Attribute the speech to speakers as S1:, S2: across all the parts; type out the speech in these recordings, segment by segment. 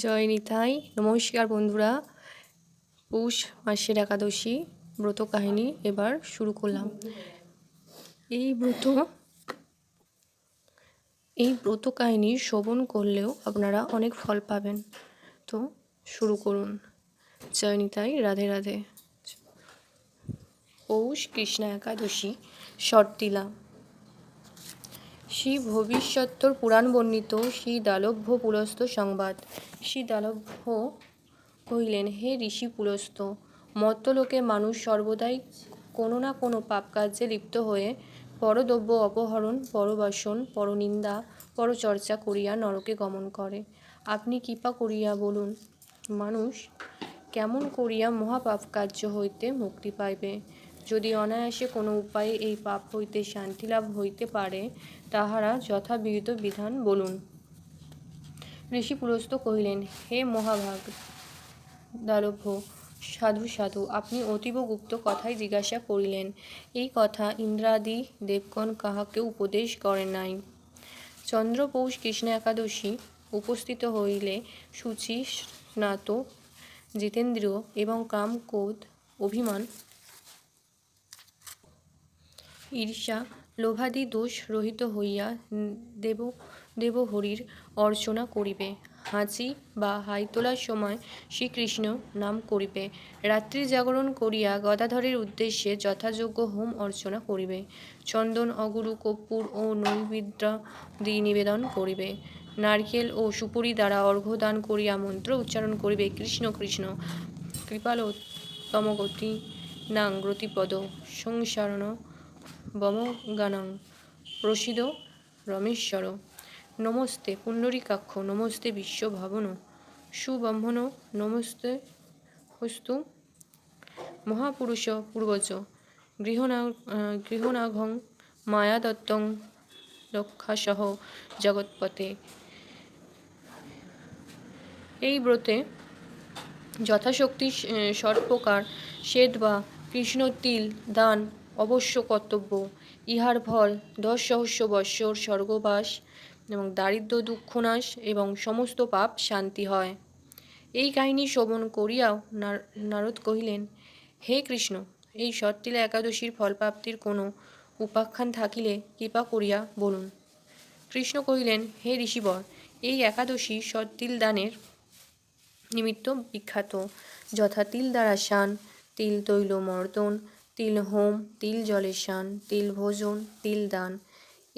S1: জয় নিতাই। নমস্কার বন্ধুরা। পৌষ মাসের একাদশী ব্রত কাহিনী এবার শুরু করলাম। এই ব্রত কাহিনী শ্রবণ করলেও আপনারা অনেক ফল পাবেন। তো শুরু করুন। জয় নিতাই, রাধে রাধে। পৌষ কৃষ্ণ একাদশী শর্তিলা। শ্রী ভবিষ্যত্তর পুরাণ বর্ণিত শ্রী দালভ্য পুলস্ত সংবাদ। শ্রী দালভ্য কহিলেন, হে ঋষি পুলস্ত, মর্ত্যলোকে মানুষ সর্বদাই কোনো না কোনো পাপ কার্যে লিপ্ত হয়ে পরদ্রব্য অপহরণ, পরবাসন, পরনিন্দা, পরচর্চা করিয়া নরকে গমন করে। আপনি কৃপা করিয়া বলুন, মানুষ কেমন করিয়া মহাপাপ কার্য হইতে মুক্তি পাইবে? যদি অনায়াসে কোনো উপায়ে এই পাপ হইতে শান্তি লাভ হইতে পারে, তাহারা যথাবিহিত বিধান বলুন। ঋষি পুলস্ত কহিলেন, হে মহাভাগ দালভ্য, সাধু সাধু, আপনি অতীব গুপ্ত কথাই জিজ্ঞাসা করিলেন। এই কথা ইন্দ্রাদি দেবগণ কাহাকে উপদেশ করেন নাই। চন্দ্রপৌষ কৃষ্ণ একাদশী উপস্থিত হইলে শুচি, স্নাত, জিতেন্দ্রিয় এবং কাম, ক্রোধ, অভিমান, ঈর্ষা, লোভাদি দোষ রহিত হইয়া দেবহরির অর্চনা করিবে। হাঁচি বা হাই তোলার সময় শ্রীকৃষ্ণ নাম করিবে। রাত্রি জাগরণ করিয়া গদাধরের উদ্দেশ্যে যথাযোগ্য হোম অর্চনা করিবে। চন্দন, অগুরু, কর্পূর ও নৈবেদ্যাদি নিবেদন করিবে। নারকেল ও সুপুরি দ্বারা অর্ঘ্য দান করিয়া মন্ত্র উচ্চারণ করিবে। কৃষ্ণ কৃষ্ণ কৃপালোত্তমগতি নাং গ্রতিপদ সংসারণ বমগানং প্রসিদ রমেশ্বর। নমস্তে পুণ্ডরীকাক্ষ, নমস্তে বিশ্বভাবন সুব্রহ্মণ, নমস্তে হস্তু মহাপুরুষ পূর্বজ গৃহনাঘং মায়াদত্তং লক্ষাসহ জগৎপতে। এই ব্রতে যথাশক্তি সৎপ্রকার শ্বেত বা কৃষ্ণ তিল দান অবশ্য কর্তব্য। ইহার ফল 10 সহস্র বৎসর স্বর্গবাস এবং দারিদ্র দুঃখনাশ এবং সমস্ত পাপ শান্তি হয়। এই কাহিনী শ্রবণ করিয়াও নারদ কহিলেন, হে কৃষ্ণ, এই শর্তিলা একাদশীর ফলপ্রাপ্তির কোনো উপাখ্যান থাকিলে কৃপা করিয়া বলুন। কৃষ্ণ কহিলেন, হে ঋষিবর, এই একাদশী সৎতিল দানের নিমিত্ত বিখ্যাত। যথা তিল দ্বারা স্নান, তিল তৈল মর্দন, তিল হোম, তিল জলে স্নান, তিল ভোজন, তিল দান।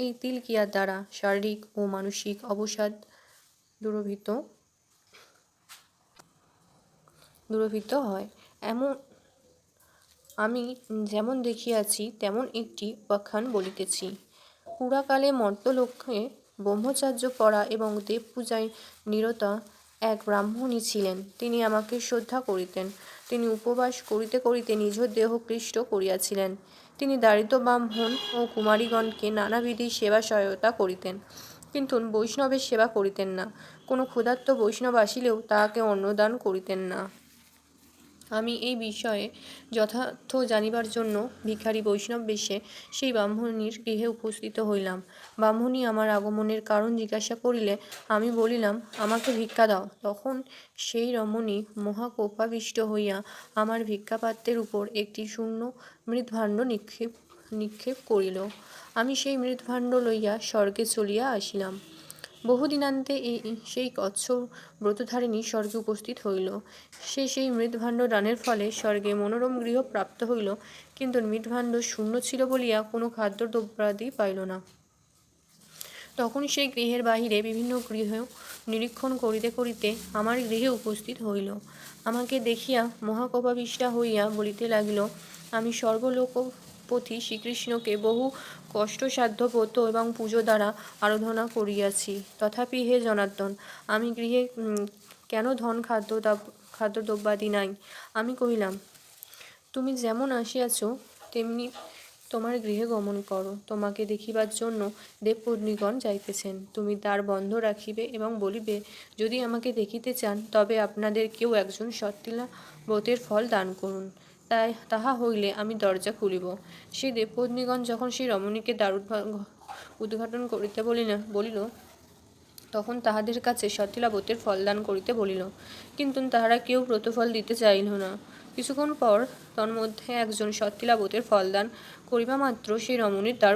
S1: এই তিল ক্রিয়ার দ্বারা শারীরিক ও মানসিক অবসাদ দূরভীত হয়। আমি যেমন দেখিয়াছি তেমন একটি উপাখ্যান বলিতেছি। পুরাকালে মর্ত্যলোকে ব্রহ্মচার্য পড়া এবং দেব পূজায় নিরতা এক ব্রাহ্মণী ছিলেন। তিনি আমাকে শ্রদ্ধা করিতেন। তিনি উপবাস করিতে করিতে নিজ দেহ ক্লিষ্ট করিয়াছিলেন। তিনি দারিদ্র ব্রাহ্মণ ও কুমারীগণকে নানাবিধি সেবা সহায়তা করিতেন, কিন্তু বৈষ্ণবের সেবা করিতেন না। কোনো ক্ষুধার্ত বৈষ্ণব আসিলেও তাহাকে অন্নদান করিতেন না। আমি এই বিষয়ে যথার্থ জানিবার জন্য ভিখারী বৈষ্ণব বেশে সেই ব্রাহ্মণীর গৃহে উপস্থিত হইলাম। ব্রাহ্মণী আমার আগমনের কারণ জিজ্ঞাসা করিলে আমি বলিলাম, আমাকে ভিক্ষা দাও। তখন সেই রমণী মহাকোপাবিষ্ট হইয়া আমার ভিক্ষাপাত্রের উপর একটি শূন্য মৃৎভাণ্ড নিক্ষেপ করিল। আমি সেই মৃৎভাণ্ড লইয়া স্বর্গে চলিয়া আসিলাম। বহুদিনান্তে সেই কচ্ছপ ব্রতধারিণী স্বর্গে উপস্থিত হইল। সেই মৃৎভাণ্ড দানের ফলে স্বর্গে মনোরম গৃহ প্রাপ্ত হইল, কিন্তু মৃৎভাণ্ড শূন্য ছিল বলিয়া কোনো খাদ্যদ্রব্যাদি পাইল না। তখন সেই গৃহের বাহিরে বিভিন্ন গৃহ নিরীক্ষণ করিতে করিতে আমার গৃহে উপস্থিত হইল। আমাকে দেখিয়া মহাকোপাবিষ্টা হইয়া বলিতে লাগিল, আমি সর্বলোকপতি শ্রীকৃষ্ণকে বহু কষ্টসাধ্য ব্রত এবং পুজো দ্বারা আরাধনা করিয়াছি, তথাপি হে জনার্দন, আমি গৃহে কেন ধন খাদ্যদ্রব্যাদি নাই? আমি কহিলাম, তুমি যেমন আসিয়াছ তেমনি তোমার গৃহে গমন করো। তোমাকে দেখিবার জন্য দেবপত্নীগণ যাইতেছেন। তুমি দ্বার বন্ধ রাখিবে এবং বলিবে, যদি আমাকে দেখিতে চান তবে আপনাদের কেউ একজন শর্তিলা ব্রতের ফল দান করুন। তাহা হইলে আমি দরজা খুলিব। সেই দেবপত্নীগণ যখন সেই রমণীকে দ্বার উদ্ঘাটন করিতে বলিল, তখন তাহাদের কাছে সতীলা ব্রতের ফলদান করিতে বলিল, কিন্তু তাহারা কেউ ব্রতফল দিতে চাইল না। কিছুক্ষণ পর তন্মধ্যে একজন সতীলা ব্রতের ফলদান করিবা মাত্র সেই রমণীর দ্বার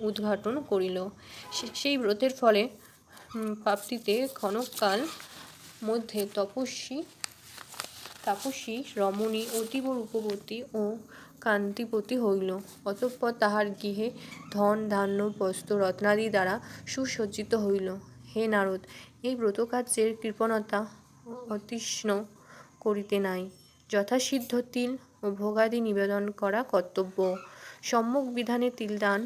S1: উদ্ঘাটন করিল। সেই ব্রতের ফলে প্রাপ্তিতে ক্ষণকাল মধ্যে তাপস্বী রমণী অতীব রূপবতী ও কান্তিবতী হইল। অতঃপর তাহার গৃহে ধন ধান্য বস্ত্র রত্নাদি দ্বারা সুসজ্জিত হইল। হে নারদ, এই ব্রতকার্যের কৃপণতা অতিষ্ঠ করিতে নাই। যথাসিদ্ধ তিল ও ভোগাদি নিবেদন করা কর্তব্য। সম্যক বিধানে তিলদান